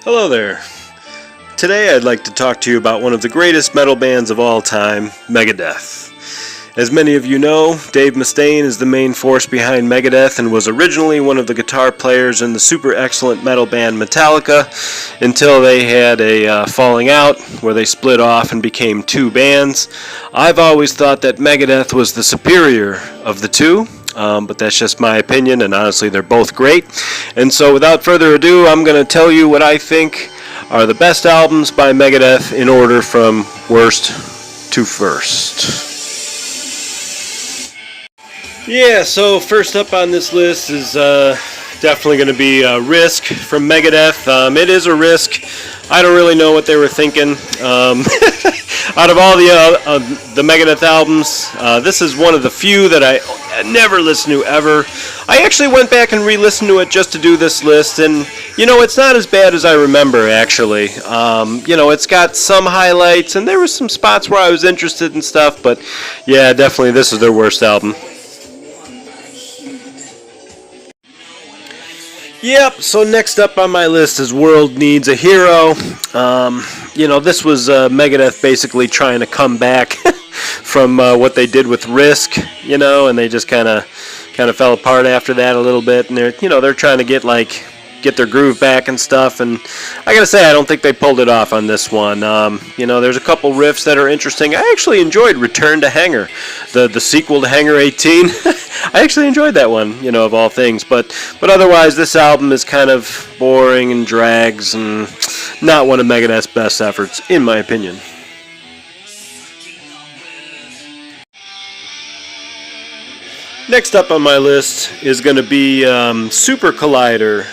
Hello there. Today I'd like to talk to you about one of the greatest metal bands of all time, Megadeth. As many of you know, Dave Mustaine is the main force behind Megadeth and was originally one of the guitar players in the super excellent metal band Metallica until they had a falling out where they split off and became two bands. I've always thought that Megadeth was the superior of the two. But that's just my opinion, and honestly they're both great. And so without further ado, I'm going to tell you what I think are the best albums by Megadeth in order from worst to first. Yeah, so first up on this list is definitely going to be Risk from Megadeth. It is a risk. I don't really know what they were thinking. Out of all the Megadeth albums, this is one of the few that I never listened to ever. I actually went back and re-listened to it just to do this list, and it's not as bad as I remember, actually. It's got some highlights, and there were some spots where I was interested in stuff, but yeah, definitely this is their worst album. Yep, so next up on my list is World Needs a Hero. This was Megadeth basically trying to come back from what they did with Risk, and they just kind of fell apart after that a little bit, and they're trying to get their groove back and stuff, and I gotta say I don't think they pulled it off on this one. There's a couple riffs that are interesting. I actually enjoyed Return to Hangar, the sequel to Hangar 18. I actually enjoyed that one, of all things, but otherwise this album is kind of boring and drags and not one of Megadeth's best efforts, in my opinion. Next up on my list is going to be Super Collider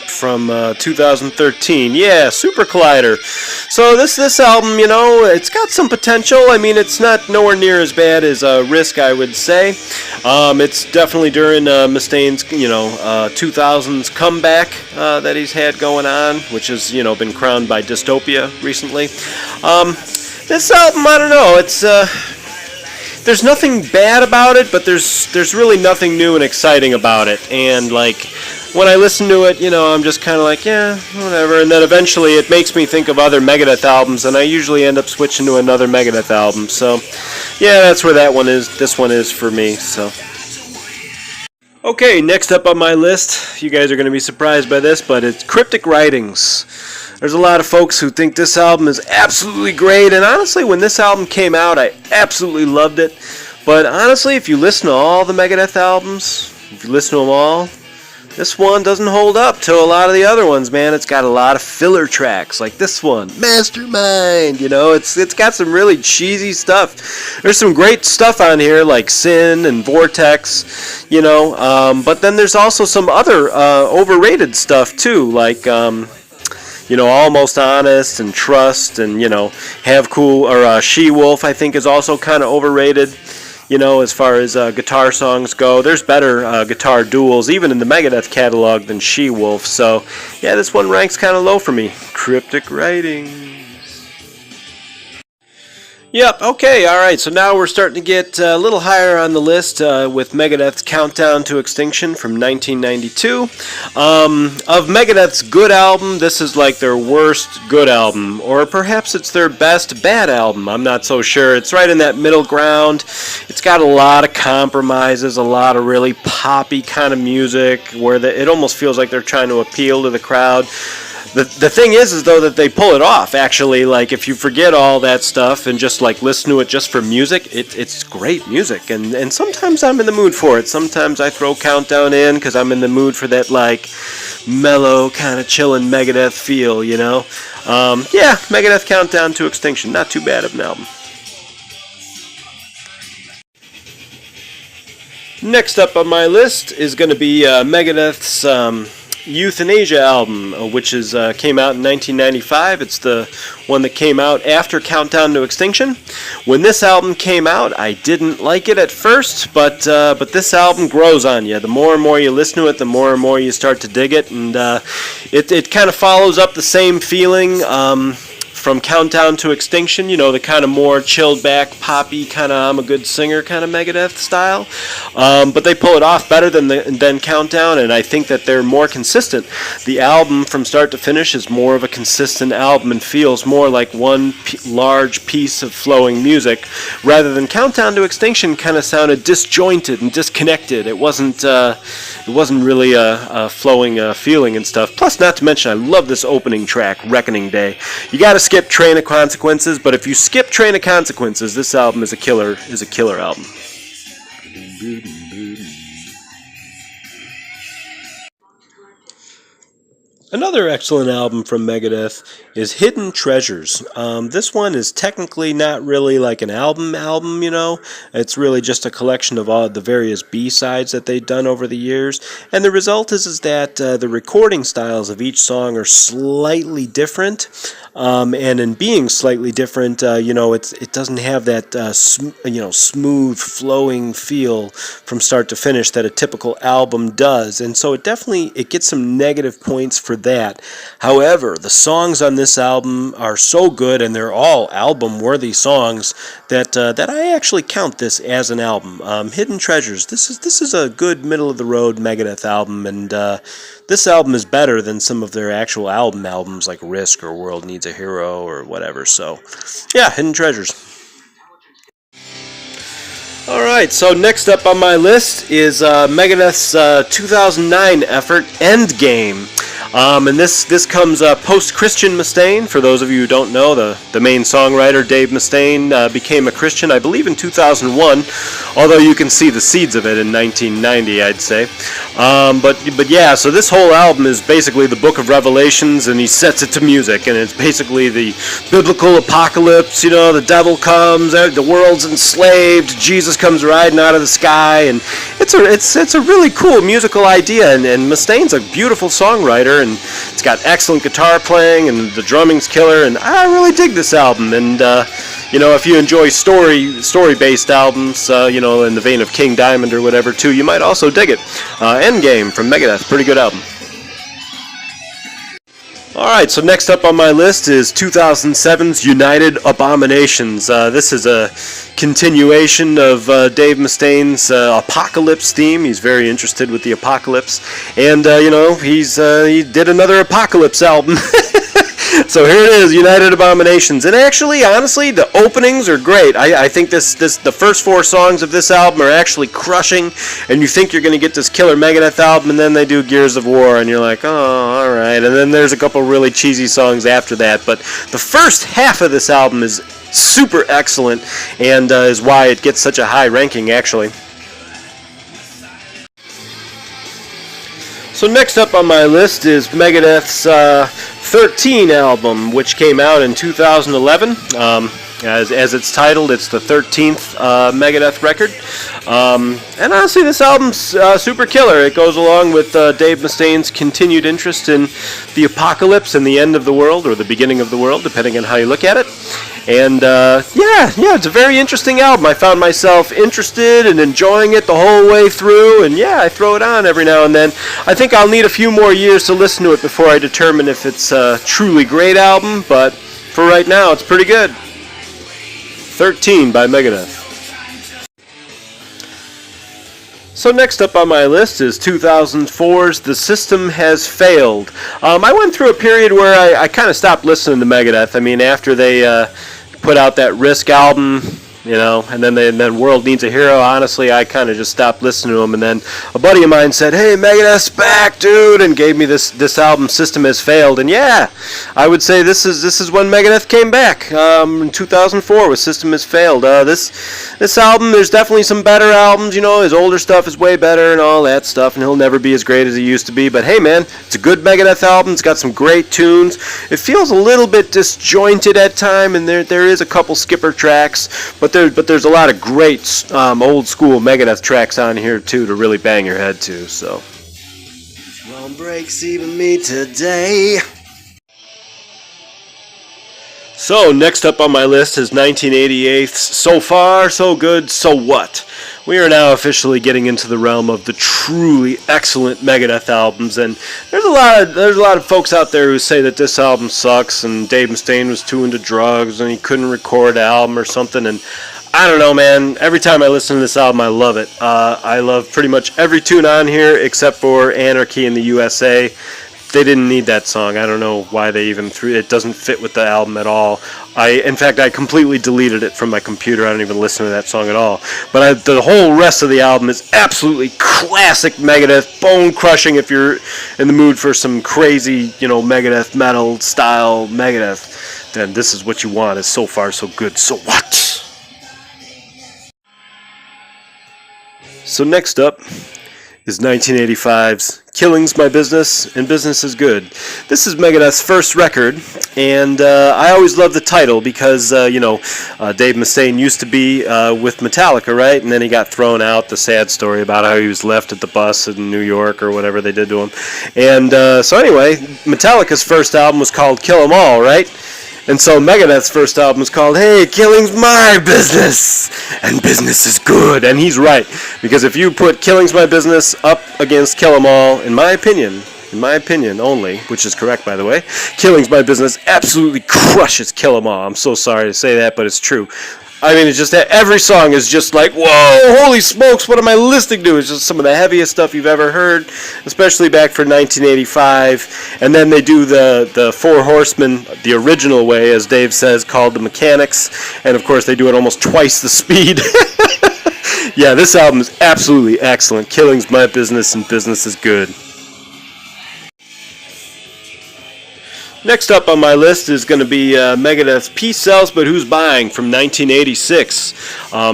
from 2013. Yeah, Super Collider. So this album, it's got some potential. I mean, it's not nowhere near as bad as Risk, I would say. It's definitely during Mustaine's 2000s comeback that he's had going on, which has been crowned by Dystopia recently. This album, I don't know. It's there's nothing bad about it, but there's really nothing new and exciting about it. And when I listen to it, I'm just kind of like, yeah, whatever. And then eventually it makes me think of other Megadeth albums, and I usually end up switching to another Megadeth album. So, yeah, that's where that one is. This one is for me. So. Okay, next up on my list, you guys are going to be surprised by this, but it's Cryptic Writings. There's a lot of folks who think this album is absolutely great, and honestly, when this album came out, I absolutely loved it. But honestly, if you listen to all the Megadeth albums, if you listen to them all, this one doesn't hold up to a lot of the other ones, man. It's got a lot of filler tracks, like this one, Mastermind. It's got some really cheesy stuff. There's some great stuff on here, like Sin and Vortex, but then there's also some other overrated stuff too, like Almost Honest and Trust and, Have Cool, or She-Wolf, I think is also kind of overrated, as far as guitar songs go. There's better guitar duels, even in the Megadeth catalog, than She-Wolf. So, yeah, this one ranks kind of low for me. Cryptic Writings. Yep, okay, alright, so now we're starting to get a little higher on the list with Megadeth's Countdown to Extinction from 1992. Of Megadeth's good album, this is like their worst good album, or perhaps it's their best bad album, I'm not so sure. It's right in that middle ground. It's got a lot of compromises, a lot of really poppy kind of music, where it almost feels like they're trying to appeal to the crowd. The thing is though that they pull it off, actually. If you forget all that stuff and just listen to it just for music, it's great music, and sometimes I'm in the mood for it. Sometimes I throw Countdown in because I'm in the mood for that mellow kind of chillin' Megadeth feel, Yeah, Megadeth Countdown to Extinction, not too bad of an album. Next up on my list is going to be Megadeth's Youthanasia album, which came out in 1995. It's the one that came out after Countdown to Extinction. When this album came out, I didn't like it at first, but this album grows on you. The more and more you listen to it, the more and more you start to dig it, and it kind of follows up the same feeling from Countdown to Extinction, you know, the kind of more chilled back, poppy, kind of I'm a good singer kind of Megadeth style. But they pull it off better than Countdown, and I think that they're more consistent. The album from start to finish is more of a consistent album and feels more like one large piece of flowing music, rather than Countdown to Extinction kind of sounded disjointed and disconnected. It wasn't really a flowing feeling and stuff. Plus, not to mention, I love this opening track, Reckoning Day. You got to skip Train of Consequences, but if you skip Train of Consequences, this album is a killer album. Another excellent album from Megadeth is Hidden Treasures. This one is technically not really like an album, you know. It's really just a collection of all the various B-sides that they've done over the years. And the result is that the recording styles of each song are slightly different. And in being slightly different, you know, it doesn't have that smooth flowing feel from start to finish that a typical album does. And so it gets some negative points for that. However, the songs on this album are so good, and they're all album-worthy songs, that I actually count this as an album. Hidden Treasures. This is a good middle-of-the-road Megadeth album, and this album is better than some of their actual albums like Risk or World Needs a Hero or whatever. So, yeah, Hidden Treasures. Alright, so next up on my list is Megadeth's 2009 effort, Endgame. And this comes post-Christian Mustaine. For those of you who don't know, the main songwriter, Dave Mustaine, became a Christian, I believe, in 2001, although you can see the seeds of it in 1990, I'd say. But yeah, so this whole album is basically the book of Revelations, and he sets it to music, and it's basically the biblical apocalypse. You know, the devil comes, the world's enslaved, Jesus comes riding out of the sky, and it's a really cool musical idea, and Mustaine's a beautiful songwriter, and it's got excellent guitar playing, and the drumming's killer, and I really dig this album. And you know, if you enjoy story-based albums, you know, in the vein of King Diamond or whatever too, you might also dig it. Endgame from Megadeth, pretty good album. Alright, so next up on my list is 2007's United Abominations. This is a continuation of Dave Mustaine's apocalypse theme. He's very interested with the apocalypse. And, you know, he did another apocalypse album. So here it is, United Abominations. And actually, honestly, the openings are great. I think the first four songs of this album are actually crushing, and you think you're going to get this killer Megadeth album, and then they do Gears of War, and you're like, oh, all right. And then there's a couple really cheesy songs after that. But the first half of this album is super excellent, and is why it gets such a high ranking, actually. So next up on my list is Megadeth's 13 album, which came out in 2011. As it's titled, it's the 13th Megadeth record. And honestly, this album's super killer. It goes along with Dave Mustaine's continued interest in the apocalypse and the end of the world, or the beginning of the world, depending on how you look at it. And yeah, it's a very interesting album. I found myself interested and enjoying it the whole way through, and yeah, I throw it on every now and then. I think I'll need a few more years to listen to it before I determine if it's a truly great album, but for right now, it's pretty good. 13 by Megadeth. So next up on my list is 2004's The System Has Failed. I went through a period where I kind of stopped listening to Megadeth. I mean, after they put out that Risk album, you know, and then World Needs a Hero, honestly, I kind of just stopped listening to them. And then a buddy of mine said, hey, Megadeth's back, dude, and gave me this album, System Has Failed. And yeah, I would say this is when Megadeth came back, in 2004 with System Has Failed. This album, there's definitely some better albums, you know, his older stuff is way better and all that stuff, and he'll never be as great as he used to be. But hey, man, it's a good Megadeth album. It's got some great tunes. It feels a little bit disjointed at time, and there is a couple skipper tracks, but there's a lot of great old school Megadeth tracks on here too to really bang your head to. So, one breaks even me today. So next up on my list is 1988's So Far, So Good, So What, we are now officially getting into the realm of the truly excellent Megadeth albums, and there's a lot of folks out there who say that this album sucks and Dave Mustaine was too into drugs and he couldn't record the album or something. And I don't know, man. Every time I listen to this album, I love it. I love pretty much every tune on here except for Anarchy in the USA. They didn't need that song. I don't know why they even threw it. It doesn't fit with the album at all. In fact, I completely deleted it from my computer. I don't even listen to that song at all. But the whole rest of the album is absolutely classic Megadeth, bone-crushing if you're in the mood for some crazy, Megadeth metal style Megadeth. Then this is what you want. It's So Far So Good. So what? So next up is 1985's Killing's My Business and Business is Good. This is Megadeth's first record, and I always love the title because, Dave Mustaine used to be with Metallica, right? And then he got thrown out, the sad story about how he was left at the bus in New York or whatever they did to him. And so anyway, Metallica's first album was called Kill 'Em All, right? And so Megadeth's first album was called, Hey, Killing's My Business, and Business is Good. And he's right, because if you put Killing's My Business up against Kill 'Em All, in my opinion only, which is correct by the way, Killing's My Business absolutely crushes Kill 'Em All. I'm so sorry to say that, but it's true. I mean, it's just that every song is just like, whoa, holy smokes, what am I listening to? It's just some of the heaviest stuff you've ever heard, especially back for 1985. And then they do the Four Horsemen the original way, as Dave says, called the Mechanics. And of course, they do it almost twice the speed. Yeah, this album is absolutely excellent. Killing's My Business and Business is Good. Next up on my list is going to be Megadeth's Peace Sells But Who's Buying from 1986.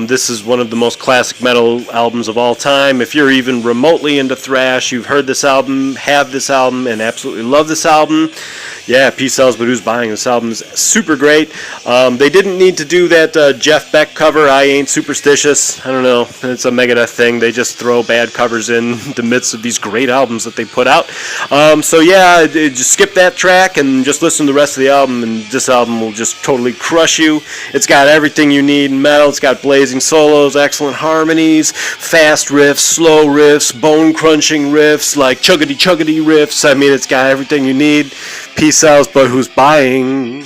This is one of the most classic metal albums of all time. If you're even remotely into thrash, you've heard this album, have this album, and absolutely love this album. Yeah, Peace Sells But Who's Buying? This album is super great. They didn't need to do that Jeff Beck cover, I Ain't Superstitious. I don't know, it's a Megadeth thing. They just throw bad covers in the midst of these great albums that they put out. So yeah, just skip that track and just listen to the rest of the album, and this album will just totally crush you. It's got everything you need in metal. It's got blazing solos, excellent harmonies, fast riffs, slow riffs, bone-crunching riffs, like chuggity-chuggity riffs. I mean, it's got everything you need. Peace sells, but who's buying?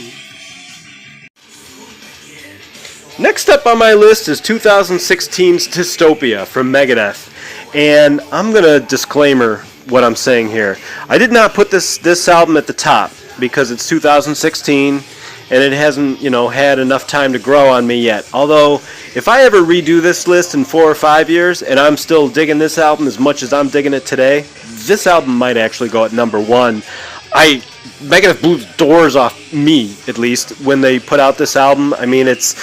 Next up on my list is 2016's Dystopia from Megadeth. And I'm going to disclaimer what I'm saying here. I did not put this album at the top because it's 2016 and it hasn't, had enough time to grow on me yet. Although, if I ever redo this list in 4 or 5 years and I'm still digging this album as much as I'm digging it today, this album might actually go at number 1. Megadeth blew the doors off me, at least, when they put out this album. I mean, it's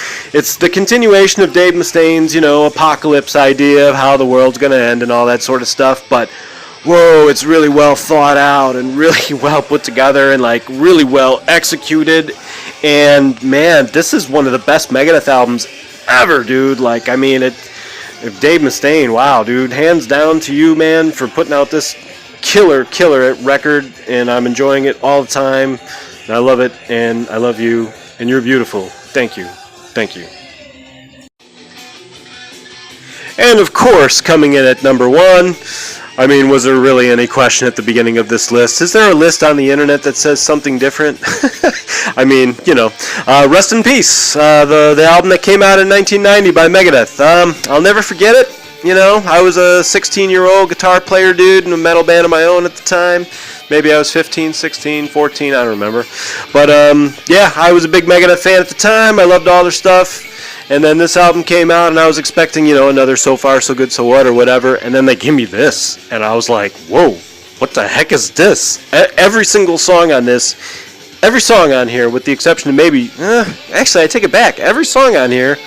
the continuation of Dave Mustaine's, apocalypse idea of how the world's going to end and all that sort of stuff, but whoa, it's really well thought out and really well put together and really well executed. And man, this is one of the best Megadeth albums ever, dude. If Dave Mustaine, wow, dude, hands down to you, man, for putting out this killer record, and I'm enjoying it all the time. And I love it, and I love you, and you're beautiful. Thank you. And of course, coming in at number 1, I mean, was there really any question at the beginning of this list? Is there a list on the internet that says something different? I mean, Rest in Peace, the album that came out in 1990 by Megadeth. I'll never forget it. I was a 16-year-old guitar player dude in a metal band of my own at the time. Maybe I was 15, 16, 14, I don't remember. But, yeah, I was a big Megadeth fan at the time. I loved all their stuff. And then this album came out, and I was expecting, another So Far So Good So What or whatever. And then they gave me this. And I was like, whoa, what the heck is this? Every single song on this, every song on here, with the exception of maybe, actually, I take it back. Every song on here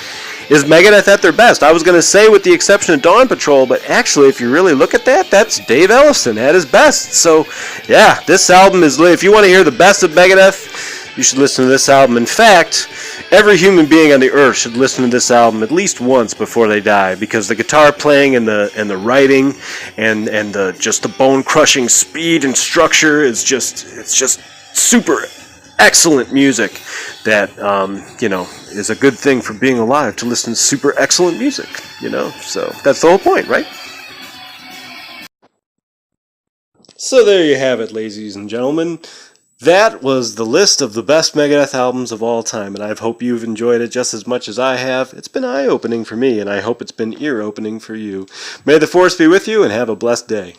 is Megadeth at their best. I was going to say with the exception of Dawn Patrol, but actually, if you really look at that, that's Dave Ellefson at his best. So, yeah, this album is, if you want to hear the best of Megadeth, you should listen to this album. In fact, every human being on the earth should listen to this album at least once before they die, because the guitar playing and the writing and the bone-crushing speed and structure is just super excellent music that, is a good thing for being alive, to listen to super excellent music, So that's the whole point, right? So there you have it, ladies and gentlemen. That was the list of the best Megadeth albums of all time, and I hope you've enjoyed it just as much as I have. It's been eye-opening for me, and I hope it's been ear-opening for you. May the Force be with you, and have a blessed day.